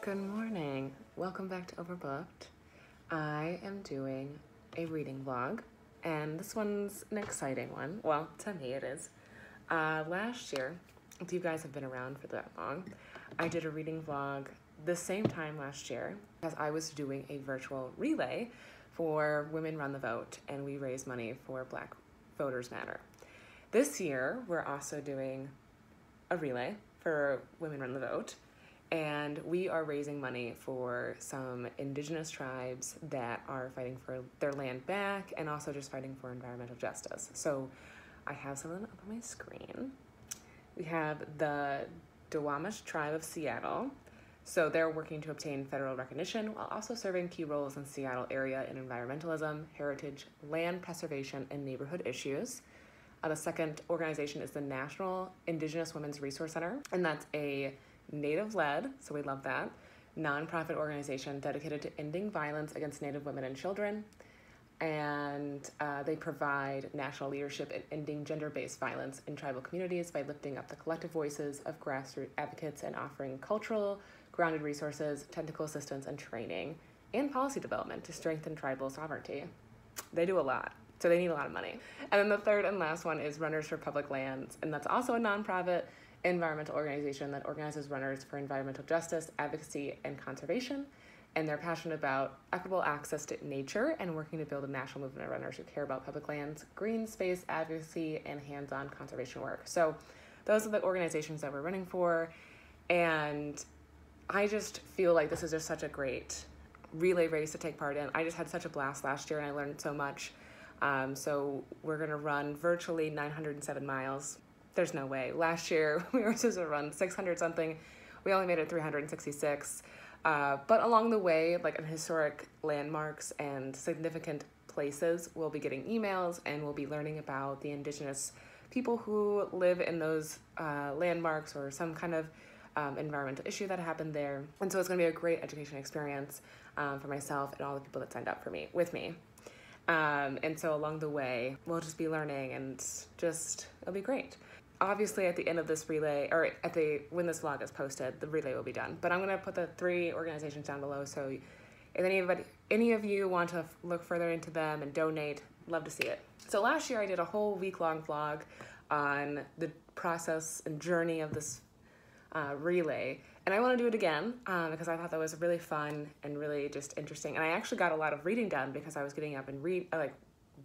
Good morning. Welcome back to Overbooked. I am doing a reading vlog, and this one's an exciting one. Well, to me it is. Last year, if you guys have been around for that long, I did a reading vlog the same time last year as I was doing a virtual relay for Women Run the Vote, and we raised money for Black Voters Matter. This year, we're also doing a relay for Women Run the Vote, and we are raising money for some Indigenous tribes that are fighting for their land back and also just fighting for environmental justice. So I have some of them up on my screen. We have the Womxn tribe of Seattle. So they're working to obtain federal recognition while also serving key roles in Seattle area in environmentalism, heritage, land preservation, and neighborhood issues. The second organization is the National Indigenous Women's Resource Center, and that's a Native-led, so we love that, nonprofit organization dedicated to ending violence against Native women and children. And they provide national leadership in ending gender-based violence in tribal communities by lifting up the collective voices of grassroots advocates and offering cultural, grounded resources, technical assistance, and training, and policy development to strengthen tribal sovereignty. They do a lot, so they need a lot of money. And then the third and last one is Runners for Public Lands, and that's also a nonprofit environmental organization that organizes runners for environmental justice, advocacy, and conservation. And they're passionate about equitable access to nature and working to build a national movement of runners who care about public lands, green space advocacy, and hands-on conservation work. So those are the organizations that we're running for. And I just feel like this is just such a great relay race to take part in. I just had such a blast last year and I learned so much. So we're gonna run virtually 907 miles. There's no way. Last year, we were supposed to run 600 something. We only made it 366. But along the way, like in historic landmarks and significant places, we'll be getting emails and we'll be learning about the Indigenous people who live in those landmarks or some kind of environmental issue that happened there. And so it's gonna be a great education experience for myself and all the people that signed up with me. And so along the way, we'll just be learning and it'll be great. Obviously, at the end of this relay, or when this vlog is posted, the relay will be done. But I'm gonna put the three organizations down below, so if any of you want to look further into them and donate, love to see it. So last year I did a whole week-long vlog on the process and journey of this relay, and I want to do it again because I thought that was really fun and really just interesting. And I actually got a lot of reading done because I was getting up and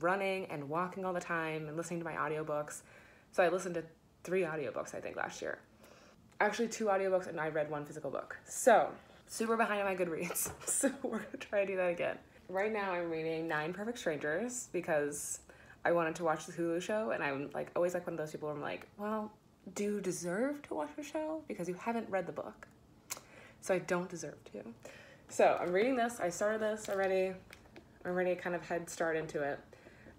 running and walking all the time and listening to my audiobooks. So I listened to 3 audiobooks, I think, last year. Actually, 2 audiobooks, and I read 1 physical book. So, super behind on my Goodreads. So we're gonna try to do that again. Right now I'm reading 9 Perfect Strangers because I wanted to watch the Hulu show, and I'm always one of those people where I'm like, well, do you deserve to watch the show? Because you haven't read the book. So I don't deserve to. So I'm reading this. I started this already. I'm already kind of head start into it.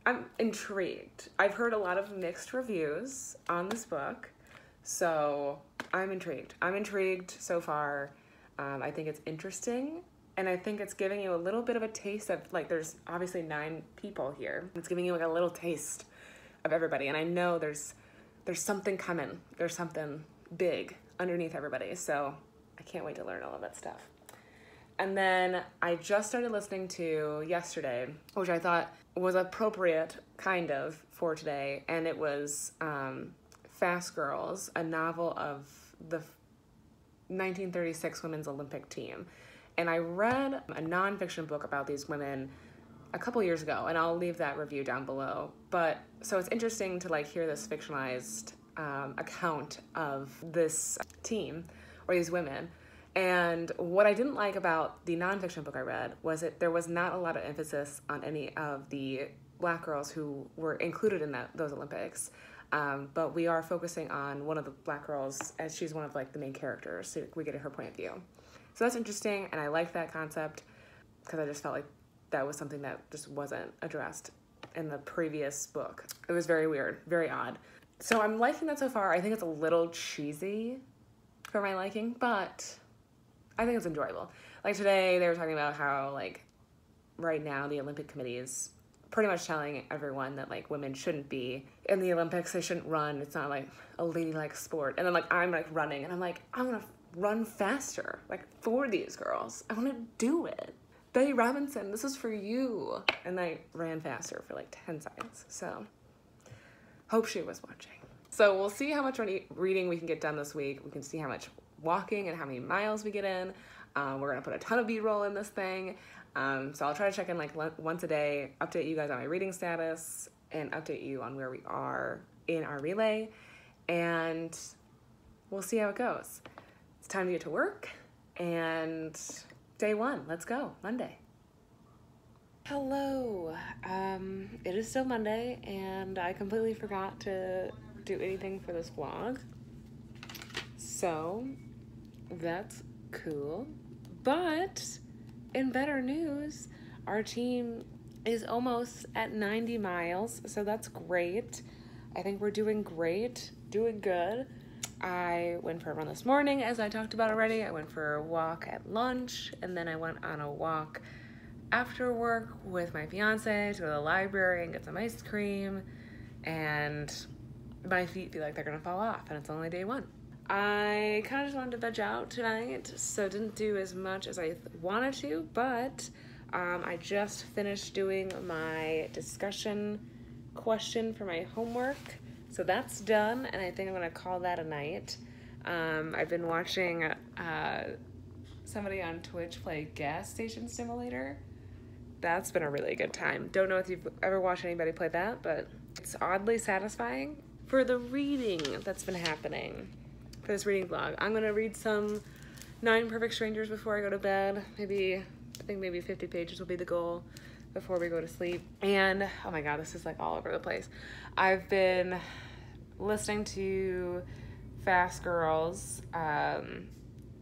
I'm intrigued. I've heard a lot of mixed reviews on this book, so I'm intrigued. I'm intrigued so far. I think it's interesting, and I think it's giving you a little bit of a taste of, there's obviously 9 people here. It's giving you a little taste of everybody, and I know there's something coming. There's something big underneath everybody, so I can't wait to learn all of that stuff. And then I just started listening to yesterday, which I thought was appropriate, kind of, for today. And it was Fast Girls, a novel of the 1936 women's Olympic team. And I read a nonfiction book about these women a couple years ago, and I'll leave that review down below. But so it's interesting to hear this fictionalized account of this team or these women. And what I didn't like about the nonfiction book I read was that there was not a lot of emphasis on any of the Black girls who were included in those Olympics. But we are focusing on one of the Black girls as she's one of the main characters, so we get her point of view. So that's interesting, and I like that concept because I just felt like that was something that just wasn't addressed in the previous book. It was very weird, very odd. So I'm liking that so far. I think it's a little cheesy for my liking, but I think it's enjoyable. Today, they were talking about how, right now, the Olympic Committee is pretty much telling everyone that women shouldn't be in the Olympics. They shouldn't run. It's not a ladylike sport. And then I'm running, and I'm I'm gonna run faster, like for these girls. I want to do it. Betty Robinson, this is for you. And I ran faster for like 10 seconds. So hope she was watching. So we'll see how much reading we can get done this week. We can see how much walking and how many miles we get in. We're gonna put a ton of B-roll in this thing. So I'll try to check in like once a day, update you guys on my reading status, and update you on where we are in our relay. And we'll see how it goes. It's time to get to work, and day one, let's go, Monday. Hello, it is still Monday, and I completely forgot to do anything for this vlog. So that's cool. But in better news, our team is almost at 90 miles, so that's great. I think we're doing great, doing good. I went for a run this morning, as I talked about already. I went for a walk at lunch, and then I went on a walk after work with my fiance to go to the library and get some ice cream, and my feet feel like they're gonna fall off, and it's only day one. I kind of just wanted to veg out tonight, so didn't do as much as I wanted to, but I just finished doing my discussion question for my homework, so that's done, and I think I'm gonna call that a night. I've been watching somebody on Twitch play Gas Station Simulator. That's been a really good time. Don't know if you've ever watched anybody play that, but it's oddly satisfying. For the reading that's been happening for this reading vlog, I'm gonna read some 9 Perfect Strangers before I go to bed. I think maybe 50 pages will be the goal before we go to sleep. And oh my god, this is like all over the place. I've been listening to Fast Girls, the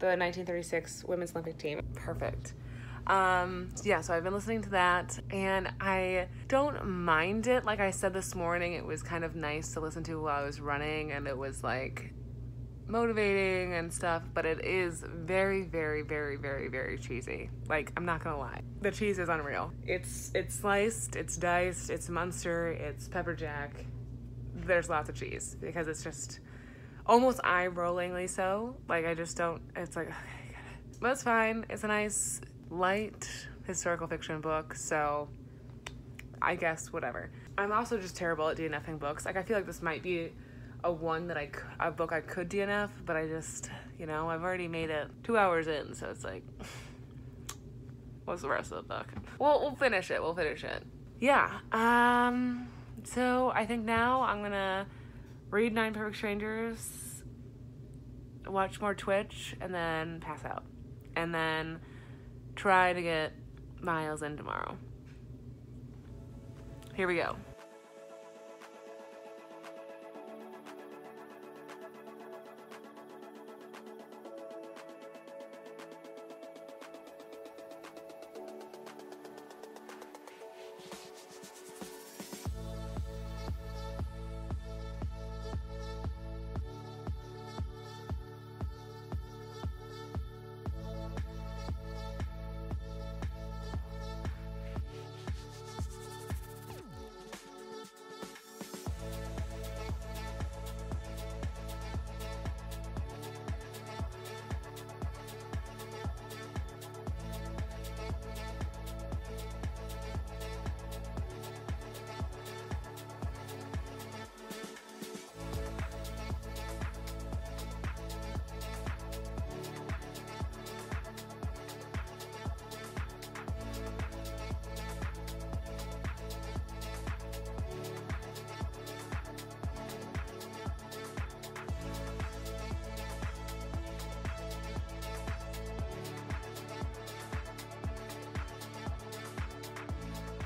1936 Women's Olympic team. Perfect. Yeah, so I've been listening to that, and I don't mind it. Like I said this morning, it was kind of nice to listen to while I was running, and it was like motivating and stuff, but it is very, very, very, very, very cheesy. Like, I'm not gonna lie. The cheese is unreal. It's sliced, it's diced, it's Munster, it's pepper jack. There's lots of cheese, because it's just almost eye-rollingly so. Like, I just don't, it's like, okay, I get it. But it's fine. It's a nice, light historical fiction book, so I guess whatever. I'm also just terrible at DNFing books. Like, I feel like this might be a book I could DNF, but I just, you know, I've already made it 2 hours in, so it's like, what's the rest of the book? Well, we'll finish it. Yeah, so I think now I'm gonna read 9 Perfect Strangers, watch more Twitch, and then pass out. And then try to get miles in tomorrow. Here we go.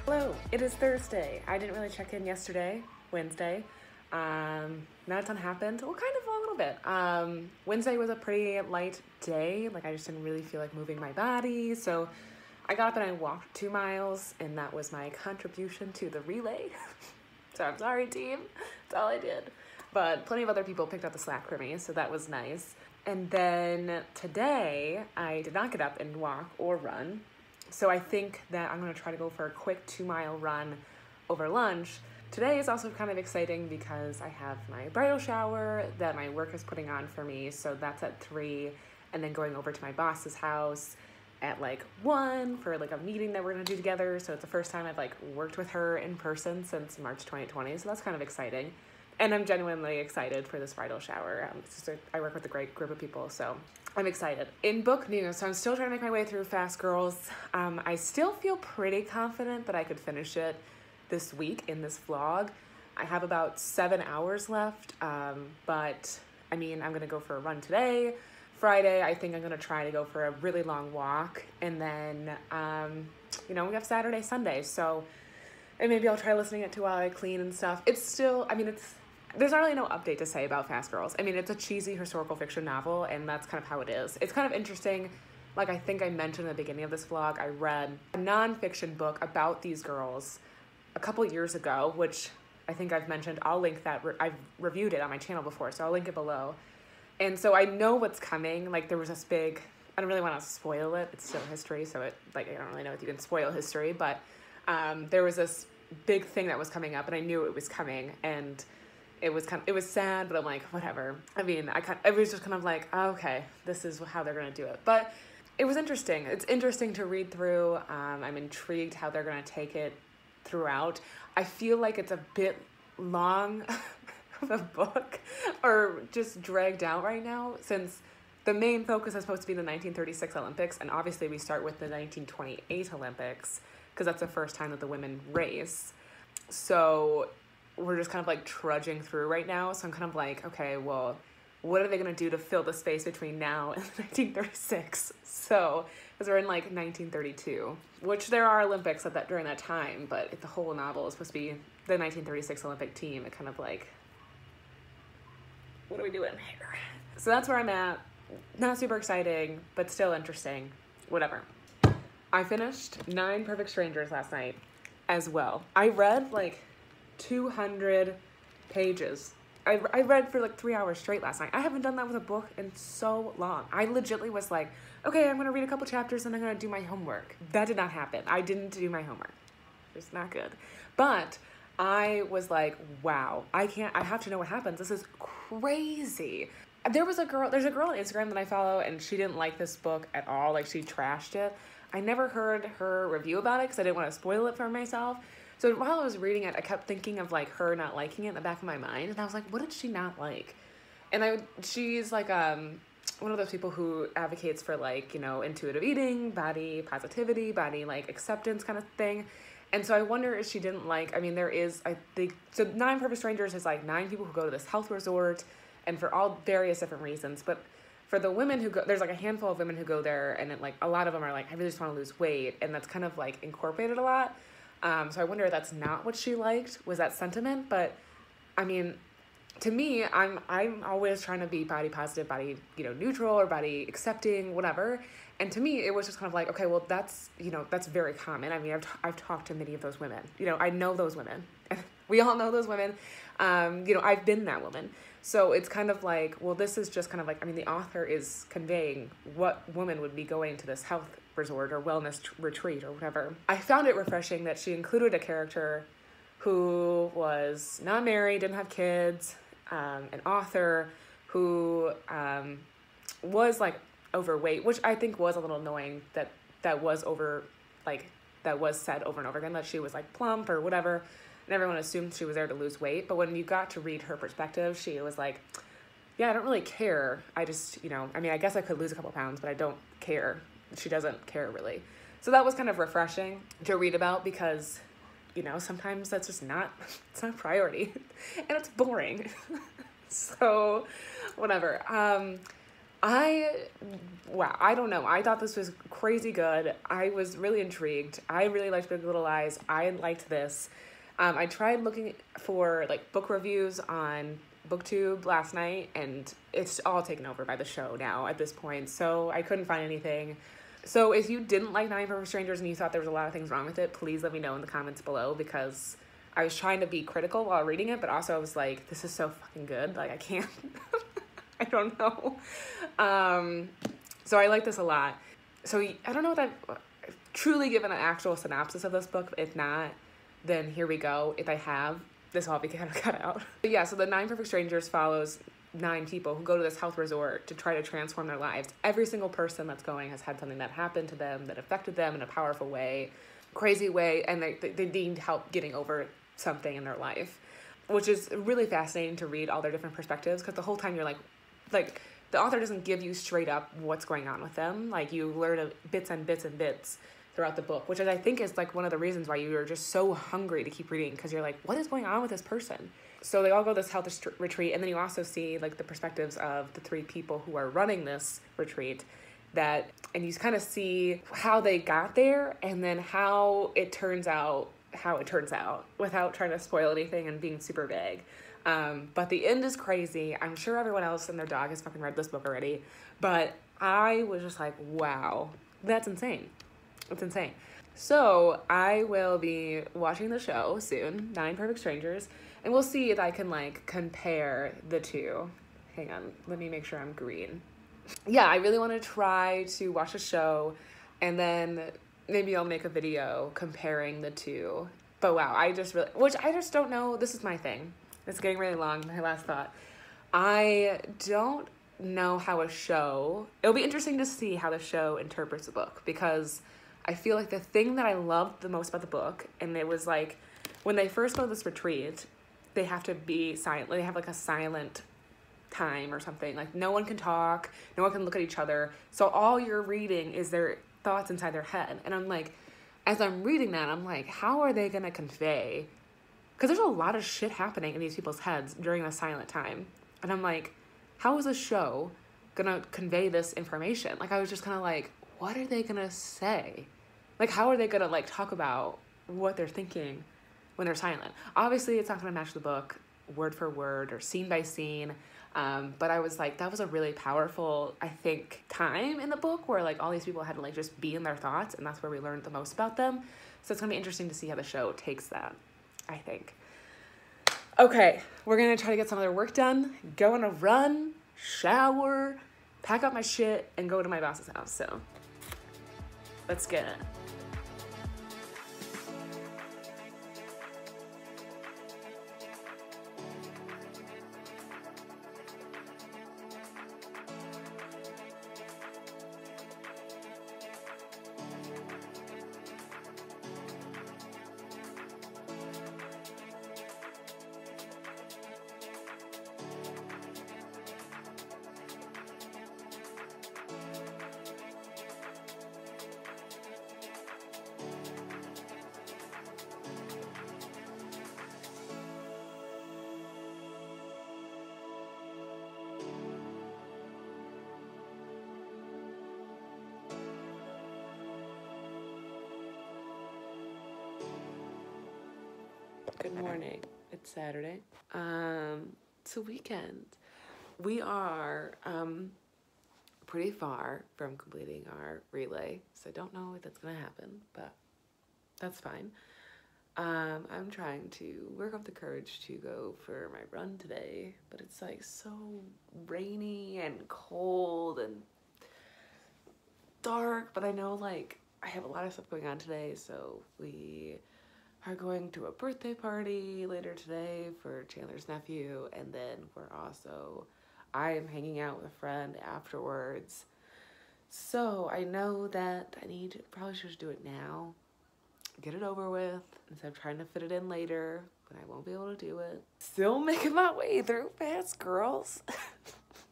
Hello, it is Thursday. I didn't really check in yesterday, Wednesday. Not a ton happened. Well, kind of a little bit. Wednesday was a pretty light day. Like, I just didn't really feel like moving my body. So I got up and I walked 2 miles, and that was my contribution to the relay. So I'm sorry, team. That's all I did. But plenty of other people picked up the slack for me, so that was nice. And then today, I did not get up and walk or run. So I think that I'm gonna try to go for a quick 2-mile run over lunch. Today is also kind of exciting because I have my bridal shower that my work is putting on for me, so that's at 3. and then going over to my boss's house at like 1 for like a meeting that we're gonna do together. So it's the first time I've like worked with her in person since March 2020. So that's kind of exciting. And I'm genuinely excited for this bridal shower. I work with a great group of people, so I'm excited. In book news, so I'm still trying to make my way through Fast Girls. I still feel pretty confident that I could finish it this week in this vlog. I have about 7 hours left, but I mean, I'm gonna go for a run today. Friday, I think I'm gonna try to go for a really long walk, and then, you know, we have Saturday, Sunday, so, and maybe I'll try listening it to while I clean and stuff. It's still, I mean, there's not really no update to say about Fast Girls. I mean, it's a cheesy historical fiction novel, and that's kind of how it is. It's kind of interesting. Like I think I mentioned in the beginning of this vlog, I read a nonfiction book about these girls a couple years ago, which I think I've mentioned. I'll link that. I've reviewed it on my channel before, so I'll link it below. And so I know what's coming. Like there was this big, I don't really want to spoil it. It's still history, so it, like, I don't really know if you can spoil history, but there was this big thing that was coming up, and I knew it was coming, and it was sad, but I'm like, whatever. I mean, it was just kind of like, oh, okay, this is how they're gonna do it. But it was interesting. It's interesting to read through. I'm intrigued how they're gonna take it throughout. I feel like it's a bit long of a book, or just dragged out right now, since the main focus is supposed to be the 1936 Olympics, and obviously we start with the 1928 Olympics, because that's the first time that the women race. So we're just kind of like trudging through right now. So I'm kind of like, okay, well, what are they going to do to fill the space between now and 1936? So, because we're in like 1932, which there are Olympics during that time, but the whole novel is supposed to be the 1936 Olympic team. It kind of like, what are we doing here? So that's where I'm at. Not super exciting, but still interesting. Whatever. I finished 9 Perfect Strangers last night as well. I read like 200 pages. I read for like 3 hours straight last night. I haven't done that with a book in so long. I legitimately was like, okay, I'm gonna read a couple chapters and I'm gonna do my homework. That did not happen. I didn't do my homework. It's not good. But I was like, wow, I have to know what happens. This is crazy. There's a girl on Instagram that I follow, and she didn't like this book at all. Like, she trashed it. I never heard her review about it because I didn't want to spoil it for myself. So while I was reading it, I kept thinking of like her not liking it in the back of my mind, and I was like, what did she not like? And she's like one of those people who advocates for like, you know, intuitive eating, body positivity, body like acceptance kind of thing. And so I wonder if she didn't like, I mean, there is, I think, so 9 Perfect Strangers is like 9 people who go to this health resort, and for all various different reasons. But for the women who go, there's like a handful of women who go there, and it, like a lot of them are like, I really just want to lose weight, and that's kind of like incorporated a lot. So I wonder if that's not what she liked, was that sentiment. But I mean, to me, I'm always trying to be body positive, body, you know, neutral, or body accepting, whatever. And to me, it was just kind of like, okay, well, that's, you know, that's very common. I mean, I've talked to many of those women. You know, I know those women. We all know those women. You know, I've been that woman. So it's kind of like, well, this is just kind of like, I mean, the author is conveying what woman would be going to this health resort or wellness retreat or whatever. I found it refreshing that she included a character who was not married, didn't have kids, an author who was like overweight, which I think was a little annoying that was said over and over again, that she was like plump or whatever. And everyone assumed she was there to lose weight. But when you got to read her perspective, she was like, yeah, I don't really care. I just, you know, I mean, I guess I could lose a couple pounds, but I don't care. She doesn't care really. So that was kind of refreshing to read about, because, you know, sometimes that's just not, it's not a priority and it's boring. So whatever. Wow, I don't know. I thought this was crazy good. I was really intrigued. I really liked Big Little Lies. I liked this. I tried looking for like book reviews on BookTube last night, and it's all taken over by the show now at this point, so I couldn't find anything. So if you didn't like 9 Perfect Strangers and you thought there was a lot of things wrong with it, please let me know in the comments below, because I was trying to be critical while reading it, but also I was like, this is so fucking good. Like, I can't, I don't know. So I like this a lot. So I don't know if I've truly given an actual synopsis of this book. If not, then here we go. If I have, this will all be kind of cut out. But yeah, so the 9 Perfect Strangers follows 9 people who go to this health resort to try to transform their lives. Every single person that's going has had something that happened to them that affected them in a powerful way, crazy way, and they need help getting over something in their life, which is really fascinating to read all their different perspectives, because the whole time you're like the author doesn't give you straight up what's going on with them. Like, you learn bits and bits and bits throughout the book, which I think is like one of the reasons why you are just so hungry to keep reading, because you're like, what is going on with this person? So they all go to this health retreat, and then you also see like the perspectives of the 3 people who are running this retreat, and you kind of see how they got there, and then how it turns out without trying to spoil anything and being super vague. But the end is crazy. I'm sure everyone else and their dog has fucking read this book already, but I was just like, wow, that's insane. It's insane. So I will be watching the show soon, 9 Perfect Strangers, and we'll see if I can like compare the two. Hang on, let me make sure I'm green. Yeah, I really want to try to watch the show, and then maybe I'll make a video comparing the two. But wow, I just don't know. This is my thing. It's getting really long. My last thought. I don't know how it'll be interesting to see how the show interprets the book, because I feel like the thing that I loved the most about the book, and it was like, when they first go to this retreat, they have to be silent. They have like a silent time or something. Like, no one can talk, no one can look at each other. So all you're reading is their thoughts inside their head. And I'm like, as I'm reading that, I'm like, how are they going to convey? Because there's a lot of shit happening in these people's heads during the silent time. And I'm like, how is a show going to convey this information? Like, I was just kind of like, what are they going to say? Like, how are they going to like talk about what they're thinking when they're silent? Obviously, it's not going to match the book word for word or scene by scene. But I was like, that was a really powerful, I think, time in the book where like all these people had to like just be in their thoughts, and that's where we learned the most about them. So it's gonna be interesting to see how the show takes that, I think. Okay, we're gonna try to get some of their work done, go on a run, shower, pack up my shit, and go to my boss's house. So let's get it. Good morning. It's Saturday. It's a weekend. We are pretty far from completing our relay, so I don't know if that's gonna happen, but that's fine. I'm trying to work up the courage to go for my run today, but it's like so rainy and cold and dark, but I know like I have a lot of stuff going on today, so we are going to a birthday party later today for Chandler's nephew, and then I am hanging out with a friend afterwards. So I know that probably should do it now, get it over with, instead of trying to fit it in later, but I won't be able to do it. Still making my way through fast, girls.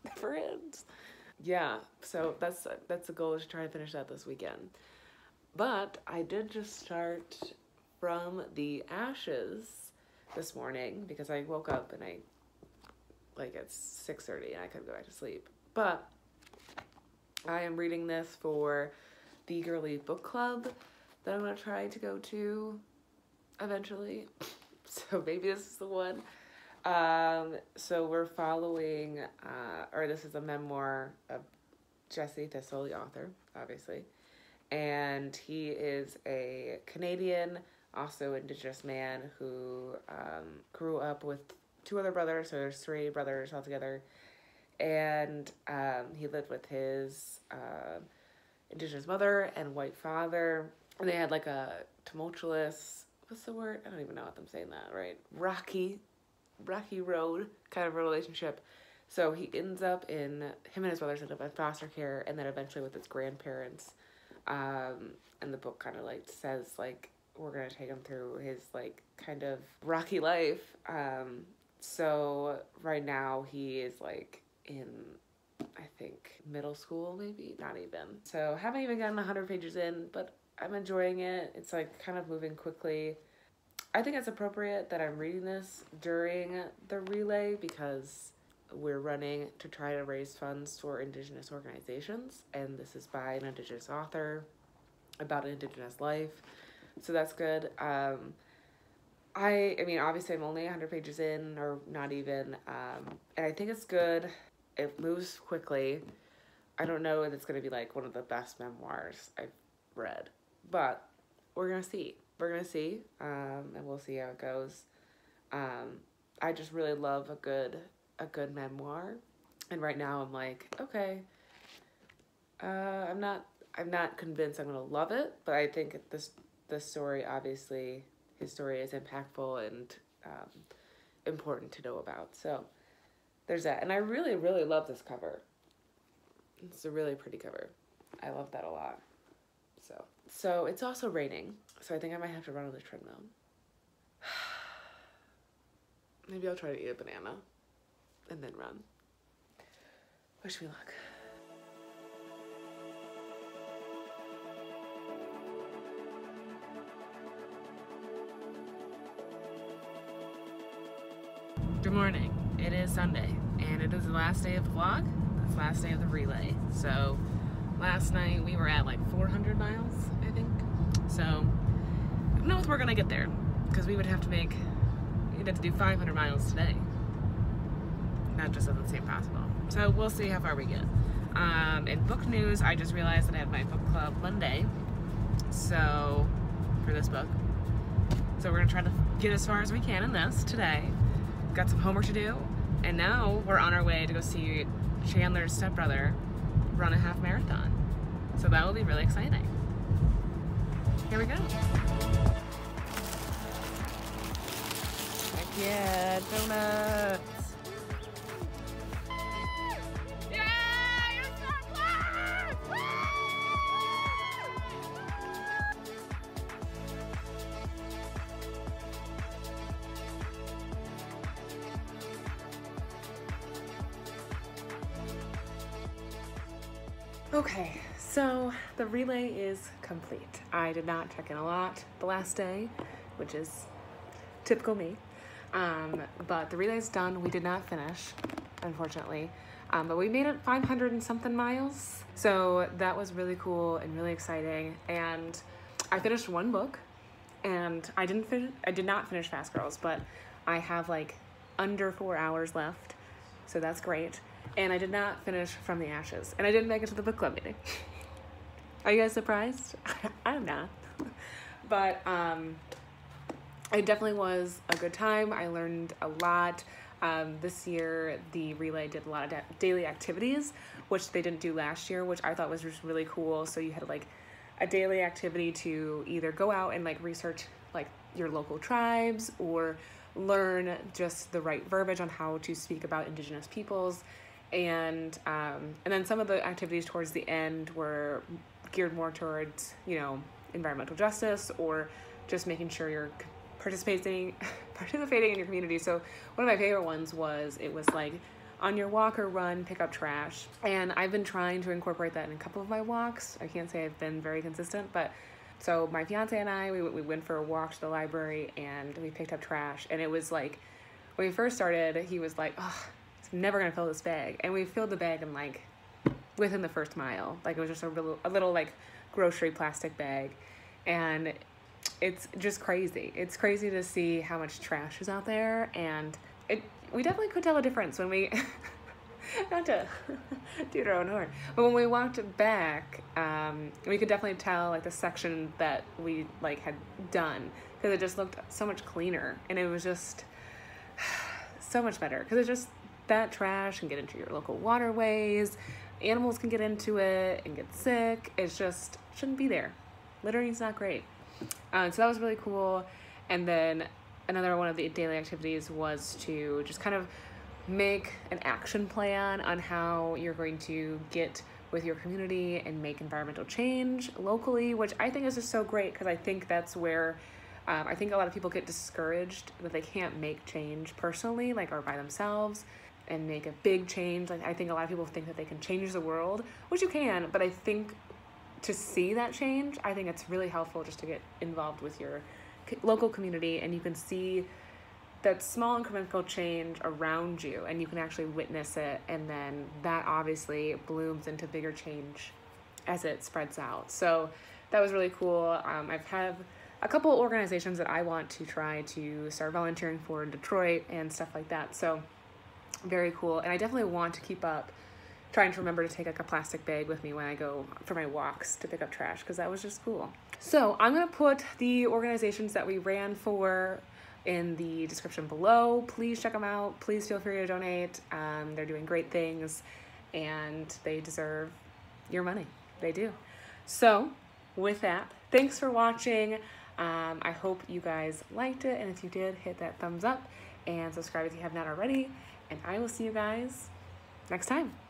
Never ends. Yeah, so that's the goal, is to try to finish that this weekend. But I did just start from the ashes this morning, because I woke up and it's 6:30 and I couldn't go back to sleep. But I am reading this for the girly book club that I'm going to try to go to eventually. So maybe this is the one. So we're following, this is a memoir of Jesse Thistle, the author, obviously. And he is a Canadian, also Indigenous man who grew up with 2 other brothers, so there's 3 brothers altogether. And he lived with his Indigenous mother and white father. And they had like a tumultuous, what's the word? I don't even know if I'm saying that right. Rocky road kind of relationship. So he ends up him and his brothers end up in foster care, and then eventually with his grandparents. And the book kind of like says like we're gonna take him through his like kind of rocky life. So right now he is like in, I think, middle school, maybe, not even. So haven't even gotten 100 pages in, but I'm enjoying it. It's like kind of moving quickly. I think it's appropriate that I'm reading this during the relay because we're running to try to raise funds for Indigenous organizations, and this is by an Indigenous author about Indigenous life, so that's good. I mean, obviously I'm only 100 pages in, or not even, and I think it's good. It moves quickly. I don't know if it's going to be like one of the best memoirs I've read, but we're going to see. We're going to see, and we'll see how it goes. I just really love a good memoir, and right now I'm like, okay, I'm not convinced I'm going to love it, but I think this story, obviously, his story is impactful and important to know about. So there's that. And I really, really love this cover. It's a really pretty cover. I love that a lot. So it's also raining, so I think I might have to run on the treadmill. Maybe I'll try to eat a banana and then run. Wish me luck. Good morning. It is Sunday, and it is the last day of the vlog. It's the last day of the relay. So last night we were at like 400 miles, I think. So I don't know if we're gonna get there, because we'd have to do 500 miles today. That just doesn't seem possible. So we'll see how far we get. In book news, I just realized that I have my book club Monday. So for this book. So we're gonna try to get as far as we can in this today. Got some homework to do, and now we're on our way to go see Chandler's stepbrother run a half marathon. So that will be really exciting. Here we go. Heck yeah, donuts. Okay, so the relay is complete. I did not check in a lot the last day, which is typical me. But the relay is done. We did not finish, unfortunately. But we made it 500 and something miles. So that was really cool and really exciting. And I finished one book, and I did not finish Fast Girls, but I have like under 4 hours left. So that's great. And I did not finish From the Ashes, and I didn't make it to the book club meeting. Are you guys surprised? I'm not. But it definitely was a good time. I learned a lot. This year, the relay did a lot of daily activities, which they didn't do last year, which I thought was just really cool. So you had like a daily activity to either go out and like research like your local tribes, or learn just the right verbiage on how to speak about Indigenous peoples. And then some of the activities towards the end were geared more towards, you know, environmental justice, or just making sure you're participating in your community. So one of my favorite ones was, it was like, on your walk or run, pick up trash. And I've been trying to incorporate that in a couple of my walks. I can't say I've been very consistent, but so my fiance and I, we went for a walk to the library, and we picked up trash. And it was like, when we first started, he was like, oh, I'm never gonna fill this bag. And we filled the bag in like within the first mile. Like, it was just a little like grocery plastic bag. And it's just crazy. It's crazy to see how much trash is out there. And we definitely could tell a difference when we, not to toot our own horn, but when we walked back, we could definitely tell like the section that we like had done, because it just looked so much cleaner, and it was just so much better, because it's just that trash can get into your local waterways, animals can get into it and get sick. It's just shouldn't be there. Littering is not great. So that was really cool. And then another one of the daily activities was to just kind of make an action plan on how you're going to get with your community and make environmental change locally, which I think is just so great, because I think that's where I think a lot of people get discouraged that they can't make change personally, like, or by themselves, and make a big change. Like, I think a lot of people think that they can change the world, which you can, but I think to see that change, I think it's really helpful just to get involved with your local community, and you can see that small incremental change around you, and you can actually witness it, and then that obviously blooms into bigger change as it spreads out. So that was really cool. I've had a couple organizations that I want to try to start volunteering for in Detroit and stuff like that. So very cool. And I definitely want to keep up trying to remember to take like a plastic bag with me when I go for my walks to pick up trash, because that was just cool. So I'm going to put the organizations that we ran for in the description below. Please check them out. Please feel free to donate. They're doing great things, and they deserve your money. They do. So with that, thanks for watching. I hope you guys liked it, and if you did, hit that thumbs up and subscribe if you have not already, and I will see you guys next time.